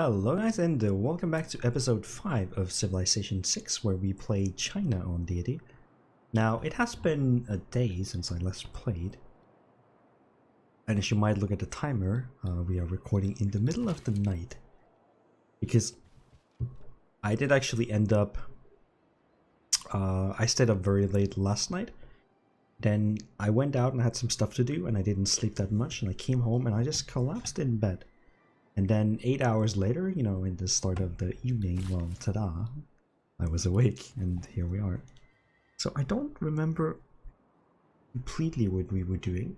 Hello guys and welcome back to episode 5 of Civilization 6 where we play China on Deity. Now it has been a day since I last played, and as you might look at the timer, we are recording in the middle of the night because I did actually end up, I stayed up very late last night. Then I went out and had some stuff to do and I didn't sleep that much, and I came home and I just collapsed in bed. And then 8 hours later, you know, in the start of the evening, well, ta-da, I was awake, and here we are. So I don't remember completely what we were doing,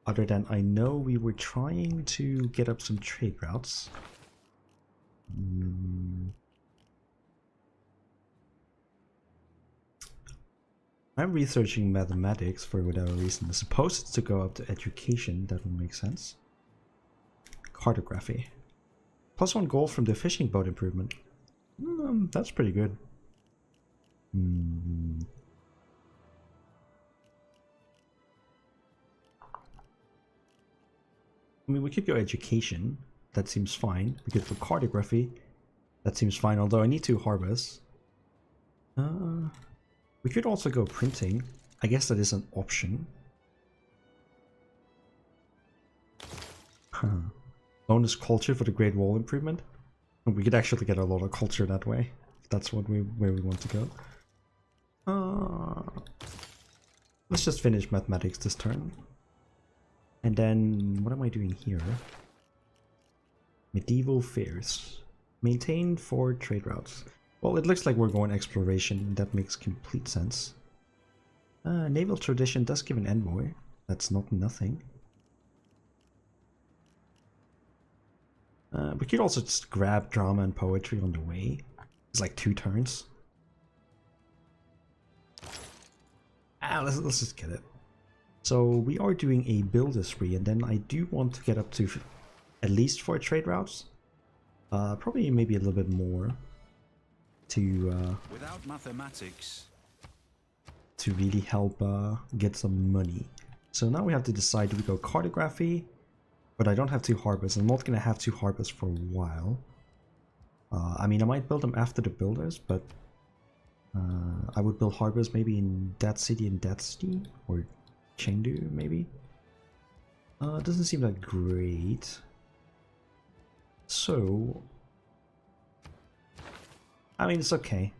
other than I know we were trying to get up some trade routes. I'm researching mathematics for whatever reason. I suppose it's to go up to education, that would make sense. Cartography. +1 gold from the fishing boat improvement. That's pretty good. I mean, we could go education. That seems fine. We could go cartography. That seems fine, although I need 2 harbors. We could also go printing. I guess that is an option. Bonus culture for the Great Wall improvement. We could actually get a lot of culture that way, if that's where we want to go. Let's just finish mathematics this turn. And then, what am I doing here? Medieval fairs. Maintain 4 trade routes. Well, it looks like we're going exploration. That makes complete sense. Naval tradition does give an envoy. That's not nothing. We could also just grab drama and poetry on the way. It's like 2 turns. Let's just get it. So we are doing a builder spree, and then I do want to get up to at least 4 trade routes. Probably maybe a little bit more to without mathematics to really help get some money. So now we have to decide, do we go cartography? But I don't have 2 harbors. I'm not going to have 2 harbors for a while. I mean, I might build them after the builders, but I would build harbors maybe in that city and that city, or Chengdu maybe. It doesn't seem that great. So, I mean, it's okay.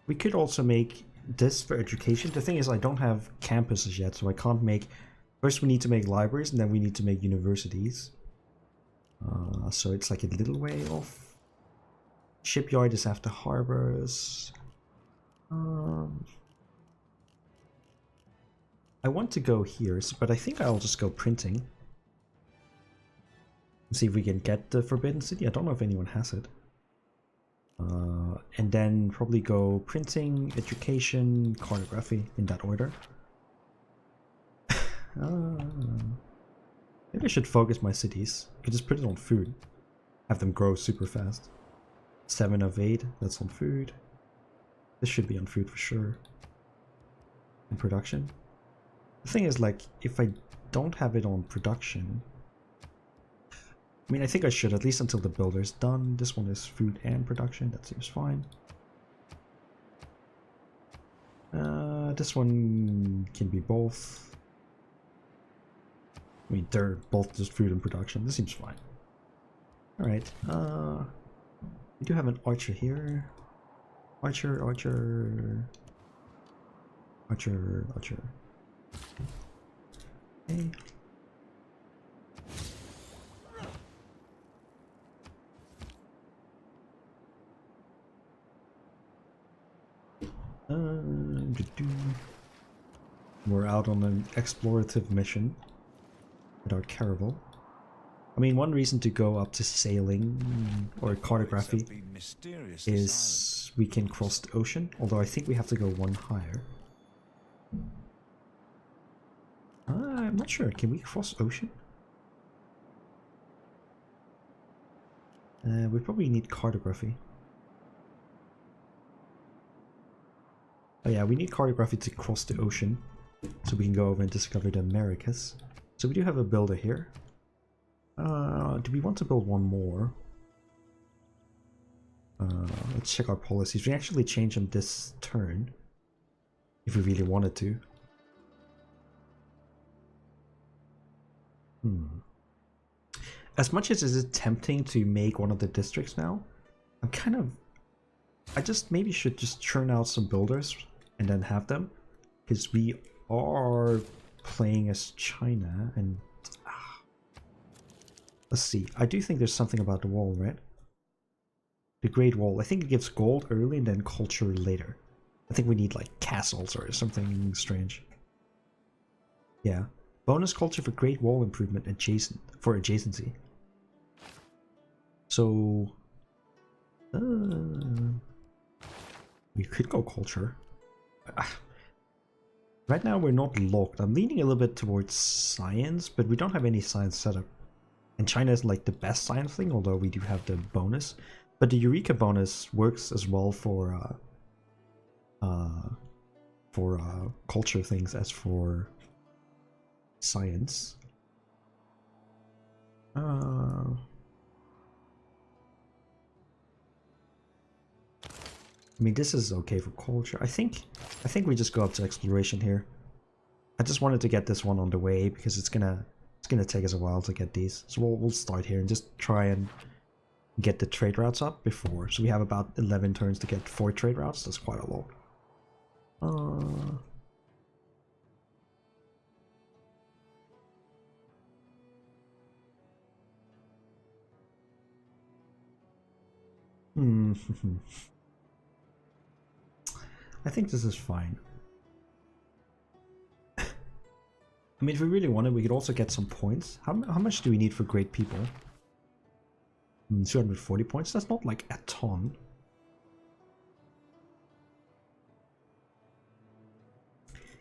We could also make this for education. The thing is, I don't have campuses yet, so I can't make... First we need to make libraries, and then we need to make universities. So it's like a little way off. Shipyard is after harbors. I want to go here, but I think I'll just go printing. And see if we can get the Forbidden City. I don't know if anyone has it. And then probably go printing, education, cartography, in that order. Maybe I should focus my cities. I could just put it on food. Have them grow super fast. 7 of 8, that's on food. This should be on food for sure. And production. The thing is, like, if I don't have it on production... I mean, I think I should, at least until the builder's done. This one is food and production, that seems fine. This one can be both. I mean, they're both just food and production. This seems fine. Alright, we do have an archer here. Archer. Okay. We're out on an explorative mission with our caravel. I mean, one reason to go up to sailing or cartography is we can cross the ocean, although I think we have to go 1 higher. I'm not sure, can we cross ocean? We probably need cartography. Oh yeah, we need cartography to cross the ocean, so we can go over and discover the Americas. So we do have a builder here. Do we want to build one more? Let's check our policies. We actually change them this turn if we really wanted to. As much as it's tempting to make one of the districts now, I just maybe should just churn out some builders and then have them, because we are playing as China and let's see. I do think there's something about the wall, right? The Great Wall. I think it gives gold early and then culture later. I think we need like castles or something strange. Yeah. Bonus culture for Great Wall improvement adjacent for adjacency. So we could go culture. Right now we're not locked. I'm leaning a little bit towards science, but we don't have any science setup. And China is like the best science thing, although we do have the bonus. But the Eureka bonus works as well for culture things as for science. I mean, this is okay for culture. I think we just go up to exploration here. I just wanted to get this one on the way because it's gonna take us a while to get these. So we'll start here and just try and get the trade routes up before. So we have about 11 turns to get 4 trade routes. That's quite a lot. I think this is fine. I mean, if we really wanted, we could also get some points. How much do we need for great people? 240 points? That's not like a ton.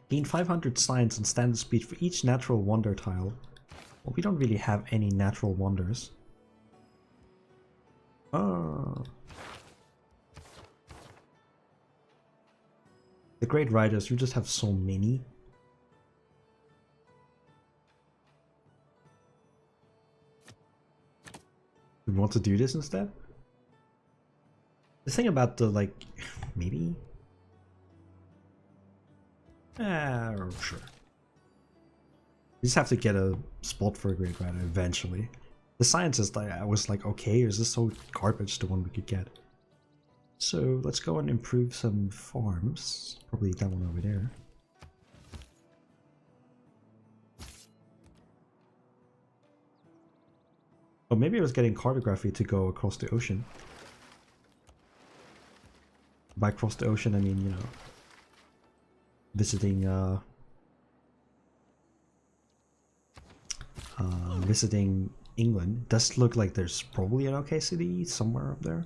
Gain 500 science and standard speed for each natural wonder tile. Well, we don't really have any natural wonders. The great writers, you just have so many. We want to do this instead? The thing about the, like, maybe? Sure. We just have to get a spot for a great writer eventually. The scientist, I was like, okay, is this so garbage, the one we could get? So let's go and improve some farms. Probably that one over there. Oh, maybe I was getting cartography to go across the ocean. By across the ocean, I mean, you know, visiting England. Does look like there's probably an okay city somewhere up there.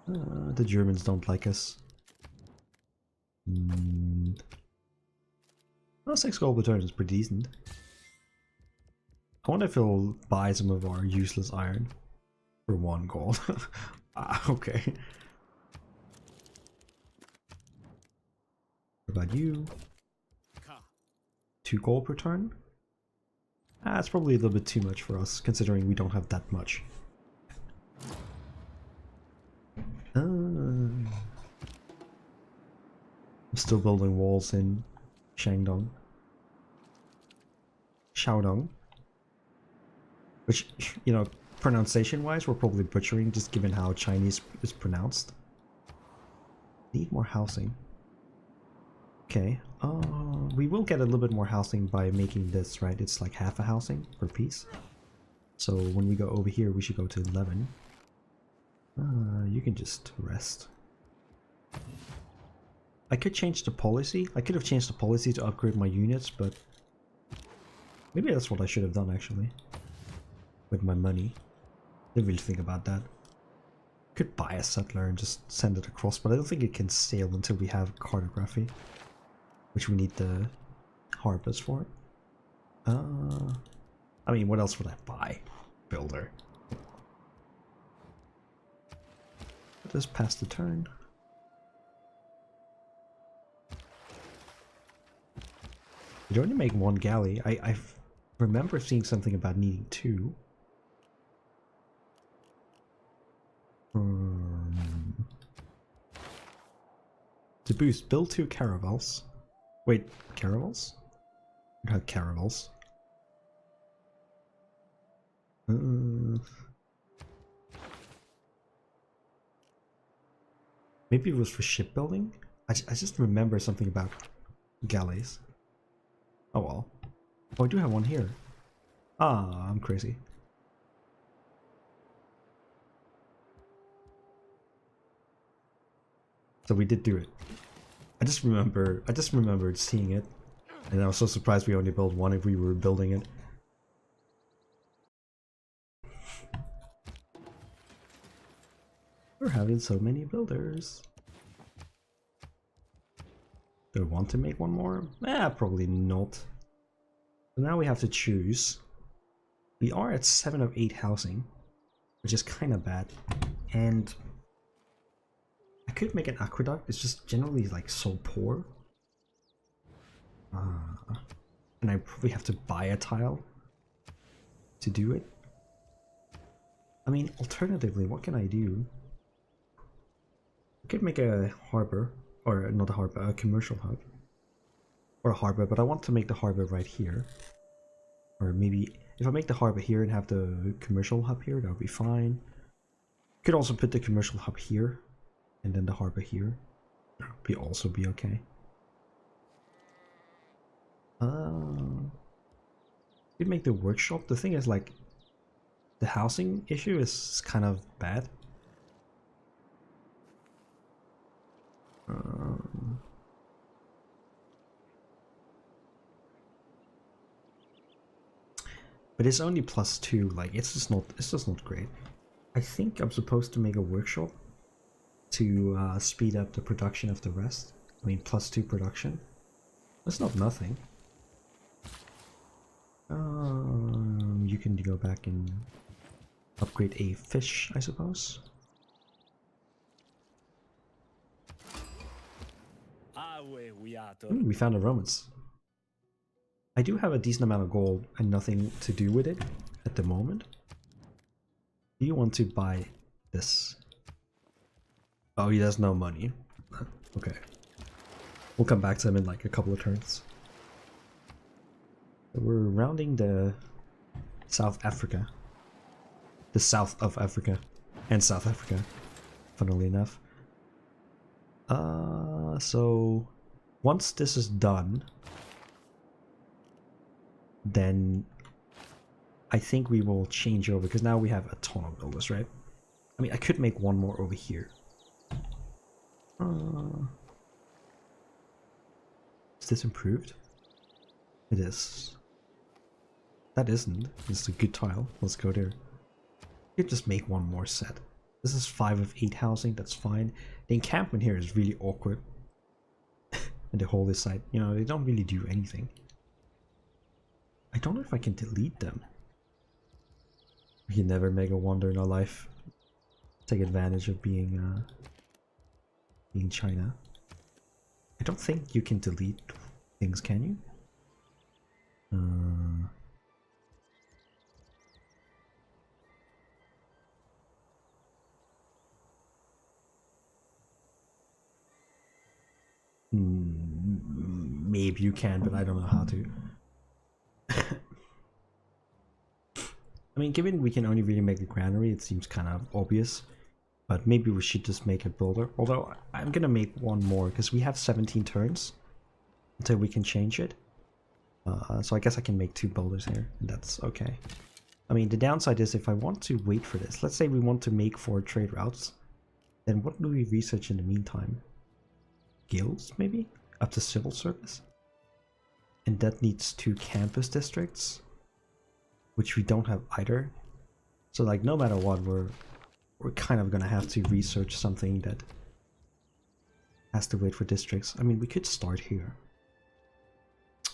The Germans don't like us. Well, 6 gold per turn is pretty decent. I wonder if he'll buy some of our useless iron for 1 gold. Okay. What about you? 2 gold per turn? That's probably a little bit too much for us, considering we don't have that much. I'm still building walls in Shandong. Shaodong. Which, you know, pronunciation-wise, we're probably butchering, just given how Chinese is pronounced. Need more housing. Okay, we will get a little bit more housing by making this, right? It's like half a housing per piece. So when we go over here, we should go to 11. You can just rest. I could change the policy. I could have changed the policy to upgrade my units, but maybe that's what I should have done actually. With my money. Didn't really think about that. Could buy a settler and just send it across, but I don't think it can sail until we have cartography. Which we need the harpers for. I mean, what else would I buy? Builder. Let us pass the turn. You only make 1 galley. I remember seeing something about needing 2. To boost, build 2 caravels. Wait, caravels? I have caravels. Maybe it was for shipbuilding? I just remember something about galleys. Oh well. Oh, I do have one here. Ah, I'm crazy. So we did do it. I just remembered seeing it. And I was so surprised we only built one if we were building it. We're having so many builders. Do I want to make one more? Probably not. So now we have to choose. We are at 7 of 8 housing, which is kind of bad. And I could make an aqueduct, it's just generally like so poor. And I probably have to buy a tile to do it. I mean, alternatively, what can I do? I could make a harbor, or not a harbor, a commercial hub. Or a harbor, but I want to make the harbor right here. Or maybe, if I make the harbor here and have the commercial hub here, that would be fine. Could also put the commercial hub here, and then the harbor here. That would also be okay. Could make the workshop. The thing is, like, the housing issue is kind of bad. But it's only +2. Like, it's just not great. I think I'm supposed to make a workshop to speed up the production of the rest. I mean, +2 production. That's not nothing. You can go back and upgrade a fish, I suppose. Ooh, we found a romance. I do have a decent amount of gold and nothing to do with it at the moment. Do you want to buy this? Oh, he has no money. Okay. We'll come back to him in like a couple of turns. So we're rounding the South Africa. The south of Africa. And South Africa, funnily enough. So once this is done, then I think we will change over, because now we have a ton of builders, right? I mean, I could make one more over here. Is this improved? It is. That isn't. It's a good tile. Let's go there. You could just make one more set. This is 5 of 8 housing, that's fine. The encampment here is really awkward. And the whole site, you know, they don't really do anything. I don't know if I can delete them. We can never make a wonder in our life. Take advantage of being China. I don't think you can delete things, can you? Maybe you can, but I don't know how to. I mean, given we can only really make a granary, it seems kind of obvious. But maybe we should just make a builder. Although, I'm gonna make one more, because we have 17 turns until we can change it. So I guess I can make 2 builders here, and that's okay. I mean, the downside is if I want to wait for this, let's say we want to make 4 trade routes, then what do we research in the meantime? Guilds, maybe? Up to civil service? And that needs 2 campus districts, which we don't have either. So like, no matter what, we're kind of gonna have to research something that has to wait for districts. I mean, we could start here.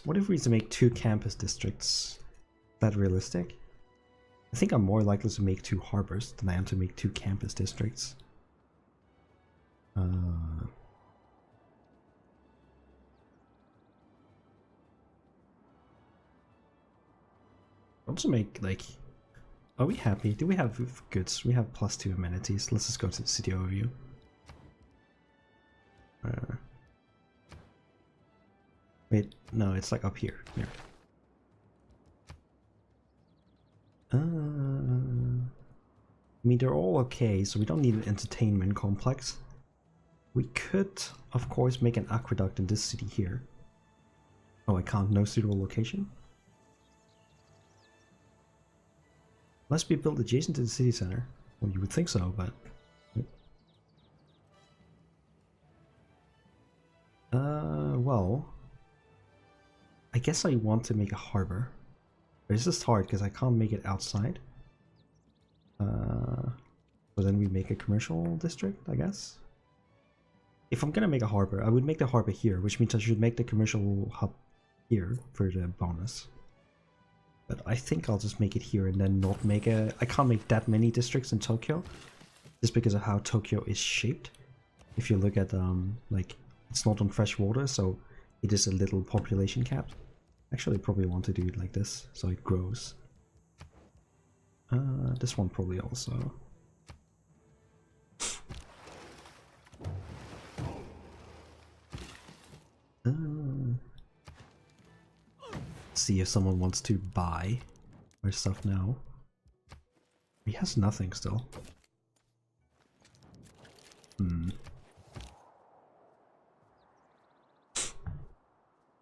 What if we used to make 2 campus districts? Is that realistic? I think I'm more likely to make 2 harbors than I am to make 2 campus districts. Also make, like, are we happy? Do we have goods? We have +2 amenities. Let's just go to the city overview. Wait, no, it's like up here. There. I mean, they're all okay, so we don't need an entertainment complex. We could, of course, make an aqueduct in this city here. Oh, I can't. No suitable location? Must be built adjacent to the city center. Well, you would think so, but... well... I guess I want to make a harbor. But it's just hard because I can't make it outside. So then we make a commercial district, I guess? If I'm gonna make a harbor, I would make the harbor here, which means I should make the commercial hub here for the bonus. But I think I'll just make it here and then not make a... I can't make that many districts in Tokyo, just because of how Tokyo is shaped. If you look at, like, it's not on fresh water, so it is a little population cap. Actually, I probably want to do it like this, so it grows. This one probably also. See if someone wants to buy our stuff now. He has nothing still.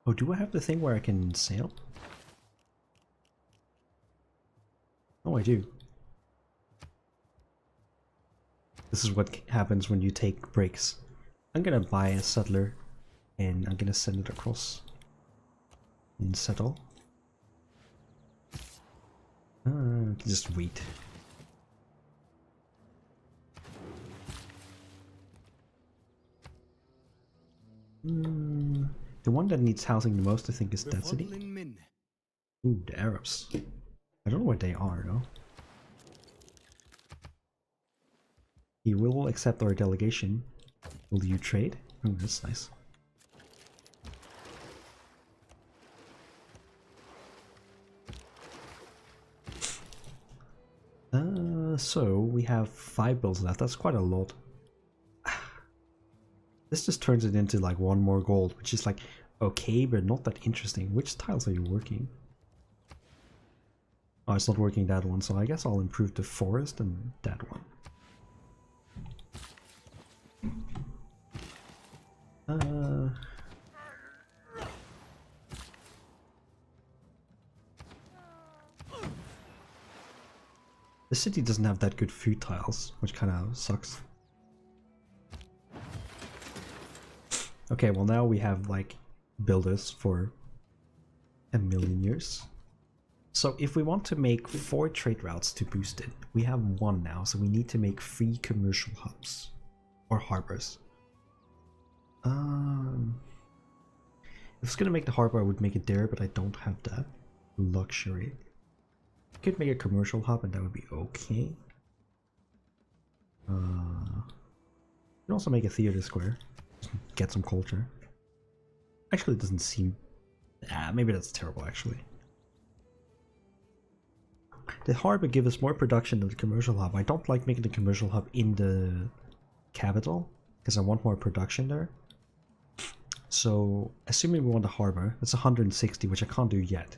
Oh, do I have the thing where I can sail? Oh, I do. This is what happens when you take breaks. I'm gonna buy a settler and I'm gonna send it across and settle. Just wait. The one that needs housing the most, I think, is Deity. Ooh, the Arabs. I don't know what they are, though. He will accept our delegation. Will you trade? Oh, that's nice. So we have 5 builds left. That's quite a lot. This just turns it into like 1 more gold, which is like okay, but not that interesting. Which tiles are you working? Oh, it's not working that one, so I guess I'll improve the forest and that one. The city doesn't have that good food tiles, which kind of sucks. Okay, well now we have like builders for a million years. So if we want to make 4 trade routes to boost it, we have 1 now, so we need to make 3 commercial hubs or harbors. If I was gonna make the harbor, I would make it there, but I don't have that luxury. I could make a commercial hub and that would be okay. You can also make a theater square. Just get some culture. Actually, it doesn't seem... maybe that's terrible, actually. The harbor gives us more production than the commercial hub. I don't like making the commercial hub in the capital, because I want more production there. So, assuming we want a harbor, that's 160, which I can't do yet.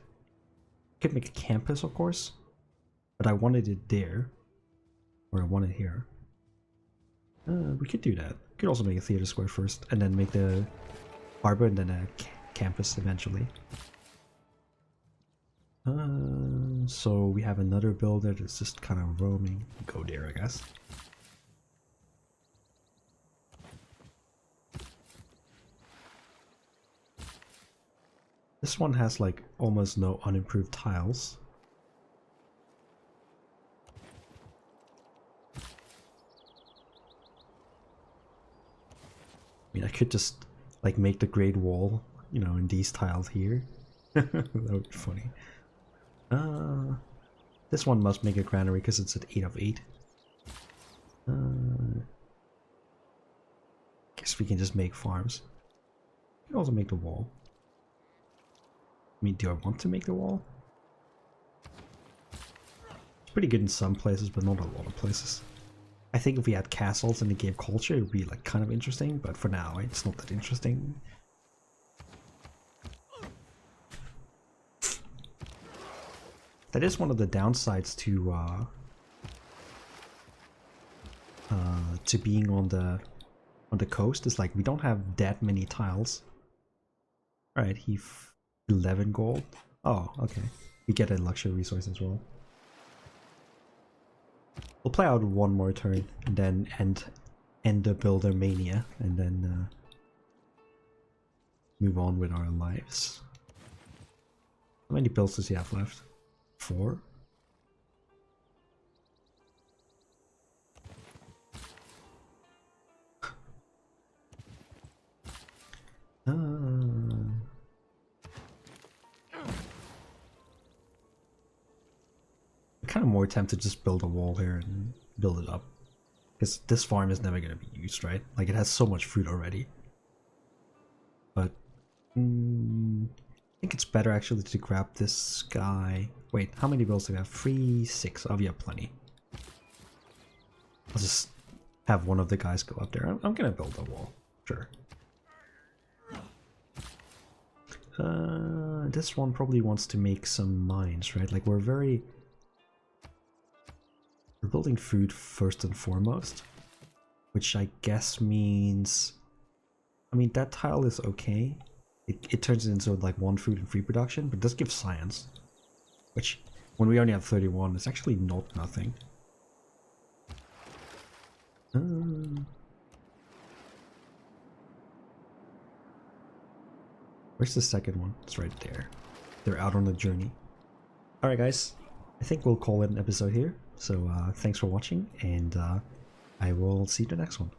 Could make a campus, of course, but I wanted it there, or I want it here. We could do that. We could also make a theater square first, and then make the harbor, and then a campus eventually. So we have another builder that's just kind of roaming. Go there, I guess. This one has like almost no unimproved tiles. I mean, I could just like make the Great Wall, you know, in these tiles here. That would be funny. This one must make a granary because it's at 8 of 8. Guess we can just make farms. We can also make the wall. I mean, do I want to make the wall? It's pretty good in some places, but not a lot of places. I think if we had castles and it gave culture, it would be like kind of interesting, but for now, it's not that interesting. That is one of the downsides to being on the coast. Is like we don't have that many tiles. All right, 11 gold. Oh, okay. We get a luxury resource as well. We'll play out one more turn and then end the builder mania and then move on with our lives. How many builds does he have left? 4? I'm kind of more tempted to just build a wall here and build it up. Because this farm is never going to be used, right? Like, it has so much food already. But I think it's better actually to grab this guy. Wait, how many builds do we have? 3, 6. Oh, we have plenty. I'll just have one of the guys go up there. I'm going to build a wall. Sure. This one probably wants to make some mines, right? Like, we're building food first and foremost, which I guess means, I mean, that tile is okay. It turns it into like 1 food and 3 production, but it does give science, which when we only have 31 is actually not nothing. Where's the second one? It's right there. They're out on a journey. Alright guys, I think we'll call it an episode here. So thanks for watching, and I will see you in the next one.